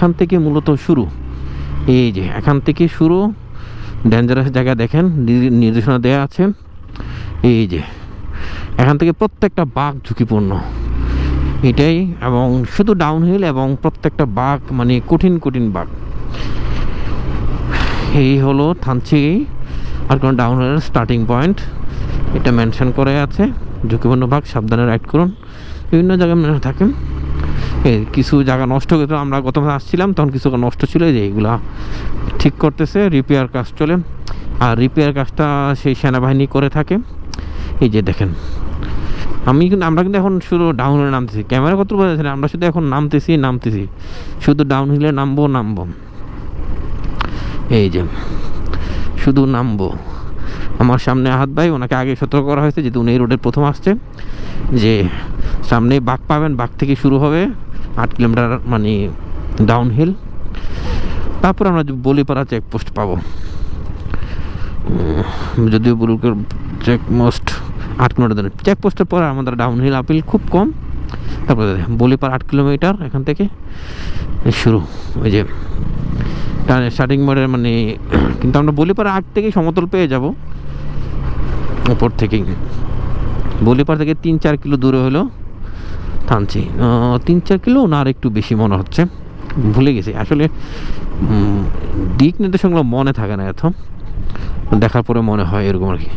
এখান থেকে মূলত শুরু। এই যে এখান থেকে শুরু, ডেঞ্জারাস জায়গা দেখেন, নির্দেশনা দেওয়া আছে। এই যে এখান থেকে প্রত্যেকটা বাঁক ঝুঁকিপূর্ণ, এটাই। এবং শুধু ডাউনহিল এবং প্রত্যেকটা বাঁক মানে কঠিন কঠিন বাঁক। এই হলো থানচি আর কোন ডাউনহিলের স্টার্টিং পয়েন্ট, এটা মেনশন করে আছে। ঝুঁকিপূর্ণ বাঁক, সাবধানে রাইড করুন। বিভিন্ন জায়গায় মনে থাকেন কিছু জায়গা নষ্ট করতে, আমরা গত মাসে আসছিলাম তখন কিছু নষ্ট ছিল, যে এইগুলা ঠিক করতেছে, রিপেয়ার কাজ চলে। আর রিপেয়ার কাজটা সেই সেনাবাহিনী করে থাকে। এই যে দেখেন, আমরা কিন্তু এখন শুধু ডাউনহিলে নামতেছি, ক্যামেরা কত বোঝা যাচ্ছে না, আমরা শুধু এখন নামতেছি, শুধু ডাউনহিলে নামবো। এই যে শুধু নামবো। আমার সামনে আহাত ভাই, ওনাকে আগে সতর্ক করা হয়েছে যেহেতু উনি এই রোডের প্রথম আসছে, যে সামনে বাঁক পাবেন, বাঁক থেকে শুরু হবে 8 কিলোমিটার মানে ডাউনহিল। তারপর আমরা বলিপাড়া চেকপোস্ট পাবো, যদিও বুলুকের চেকপোস্ট 8 কিলোমিটার, চেকপোস্টের পর আমাদের ডাউনহিল আপিল খুব কম। তারপরে বলিপাড়া 8 কিলোমিটার এখান থেকে শুরু। ওই যে স্টার্টিং মোড়ের মানে, কিন্তু আমরা বলিপাড়া আগ থেকেই সমতল পেয়ে যাব, উপর থেকেই। বলিপাড়া থেকে 3-4 কিলো দূরে হলো থানচি। 3-4 কিলো না, আর একটু বেশি মনে হচ্ছে, ভুলে গেছি আসলে। দিক নির্দেশনগুলো মনে থাকে না, এত দেখার পরে মনে হয় এরকম আর কি।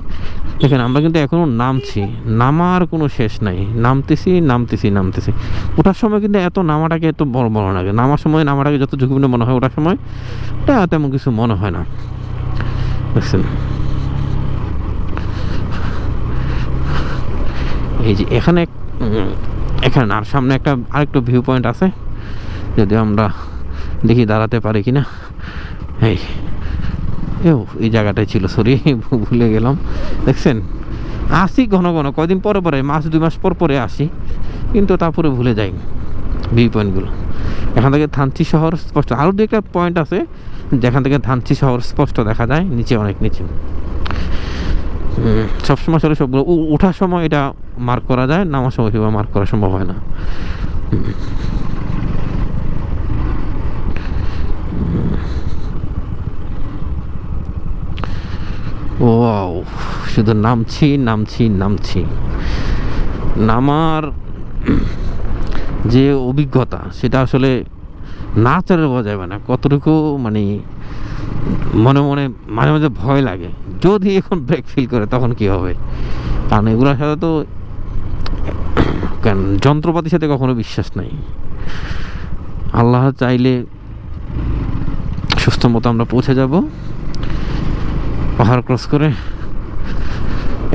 দেখেন আমরা কিন্তু এখনো নামছি, নামার কোনো শেষ নাই, নামতেছি। ওঠার সময় কিন্তু এত নামাটাকে এত বড় লাগে, নামার সময় নামাটাকে যত ঝুঁকিপূর্ণ মনে হয়, ওঠার সময় এটা তেমন কিছু মনে হয় না। দেখছেন, এই যে এখানে আর সামনে আরেকটা ভিউ পয়েন্ট আছে, যদি আমরা দেখি দাঁড়াতে পারি কিনা। এই জায়গাটাই ছিল, সরি ভুলে গেলাম। দেখছেন, আসি ঘন কয়দিন পরে 2 মাস পরে আসি, কিন্তু তারপরে ভুলে যাই ভিউ পয়েন্টগুলো। এখান থেকে থানচি শহর স্পষ্ট, আরও 2-একটা পয়েন্ট আছে যেখান থেকে থানচি শহর স্পষ্ট দেখা যায়, নিচে অনেক নিচে। সবসময় আসলে সবগুলো ওঠার সময় এটা মার্ক করা যায়, নামার সময় সেভাবে মার্ক করা সম্ভব হয় না। ওয়াও, শুধু নামছি। নামার যে অভিজ্ঞতা, সেটা আসলে না চালে বোঝা যাবে না কতটুকু, মানে মনে মাঝে মাঝে ভয় লাগে, যদি এখন ব্রেক ফিল করে তখন কি হবে। কারণ এগুলোর সাথে তো যন্ত্রপাতির সাথে কখনো বিশ্বাস নাই। আল্লাহ চাইলে সুস্থ মতো আমরা পৌঁছে যাব পাহাড় ক্রস করে।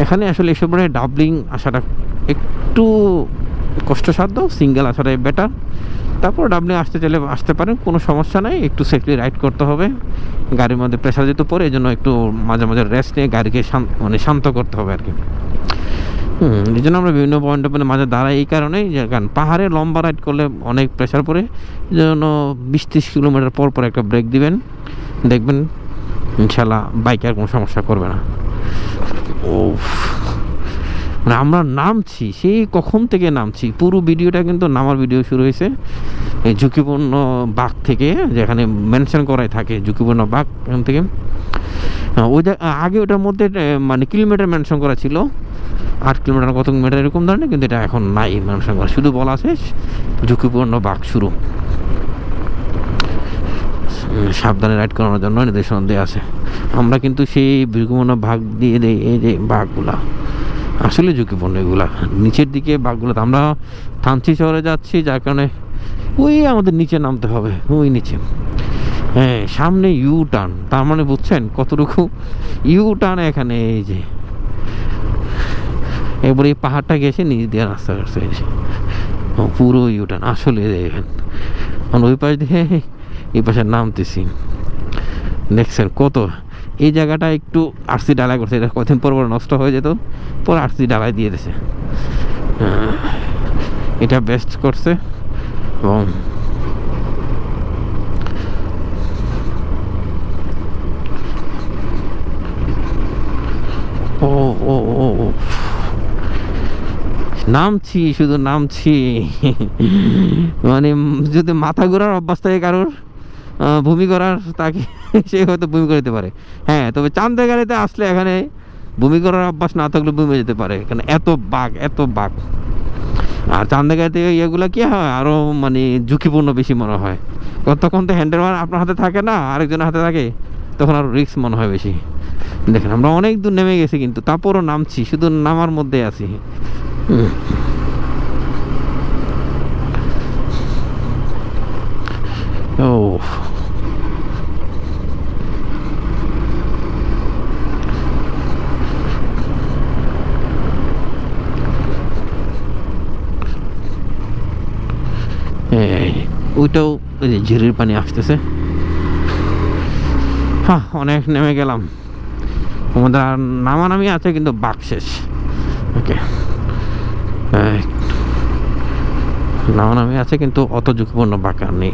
এখানে আসলে এসব ডাবলিং আসাটা একটু কষ্টসাধ্য, সিঙ্গেল আসাটাই বেটার। তারপর ডাবলিং আসতে চাইলে আসতে পারেন, কোনো সমস্যা নেই। একটু সেফলি রাইড করতে হবে, গাড়ির মধ্যে প্রেশার যেতে পড়ে, এই জন্য একটু মাঝে রেস্ট নিয়ে গাড়িকে শান্ত করতে হবে আর কি। এই জন্য আমরা বিভিন্ন পয়েন্টে মাঝে দাঁড়াই, এই কারণেই যে কারণ পাহাড়ে লম্বা রাইড করলে অনেক প্রেশার পড়ে। এই জন্য 20-30 কিলোমিটার পর একটা ব্রেক দিবেন, দেখবেন ইনশাল্লাহ বাইকে আর কোনো সমস্যা করবে না। ও মানে আমরা নামছি, সেই কখন থেকে নামছি, পুরো ভিডিওটা কিন্তু নামার ভিডিও শুরু হয়েছে এই ঝুঁকিপূর্ণ বাঁক থেকে, যেখানে মেনশন করাই থাকে ঝুঁকিপূর্ণ বাঁক। এখান থেকে ওই আগে ওটার মধ্যে মানে কিলোমিটার মেনশন করা ছিল, 8 কিলোমিটার কত কিলোমিটার এরকম ধরনের, কিন্তু এটা এখন নাই মেনশন করা, শুধু বলা আছে ঝুঁকিপূর্ণ বাঁক শুরু। সাবধানে রাইড করানোর জন্য নির্দেশনা দেওয়া আছে। আমরা কিন্তু সেই ঝুঁকিপূর্ণ ভাগ দিয়ে দিই, এই যে বাঘগুলা আসলে ঝুঁকিপূর্ণ, এগুলা নিচের দিকে বাঘগুলো। আমরা থানচি শহরে যাচ্ছি, যার কারণে ওই আমাদের নিচে নামতে হবে, ওই নিচে। হ্যাঁ, সামনে ইউ টার্ন, তার মানে বুঝছেন কতটুকু ইউ টার্ন এখানে। এই যে এবার এই পাহাড়টা গেছে, নিচ দিয়ে রাস্তা করছে, পুরো ইউ টার্ন আসলে দেখেন। ওই পাশ দিয়ে এই পাশে নামতেছি, দেখছেন কত। এই জায়গাটা একটু আরসি ডালাই করছে, এটা কদিন পর নষ্ট হয়ে যেত, পর আরসি ডালাই দিয়ে দিয়েছে, এটা বেস্ট করছে। এবং ও নামছি, শুধু নামছি। মানে যদি মাথা ঘোরার অভ্যাস থাকে কারোর, বমি করার, তাকে সে হয়তো বমি করে যেতে পারে। হ্যাঁ, তবে চান্দের গাড়িতে আসলে এখানে বমি করার অভ্যাস না থাকলে বমি হয়ে যেতে পারে, এখানে এত বাঘ, এত বাঘ। আর চান্দের গাড়িতে ইয়েগুলো কি হয়, আরও মানে ঝুঁকিপূর্ণ বেশি মনে হয়। তখন তো হ্যান্ডেল আপনার হাতে থাকে না, আরেকজনের হাতে থাকে, তখন আরও রিস্ক মনে হয় বেশি। দেখেন আমরা অনেক দূর নেমে গেছি, কিন্তু তারপরও নামছি, শুধু নামার মধ্যে আছি। ও ওইটাও ওই যে ঝিরির পানি আসতেছে। হ্যাঁ, অনেক নেমে গেলাম, আমাদের আর নামানামি আছে, কিন্তু বাঘ শেষ। ওকে, নামানামি আছে কিন্তু অত ঝুঁকিপূর্ণ বাঘ আর নেই।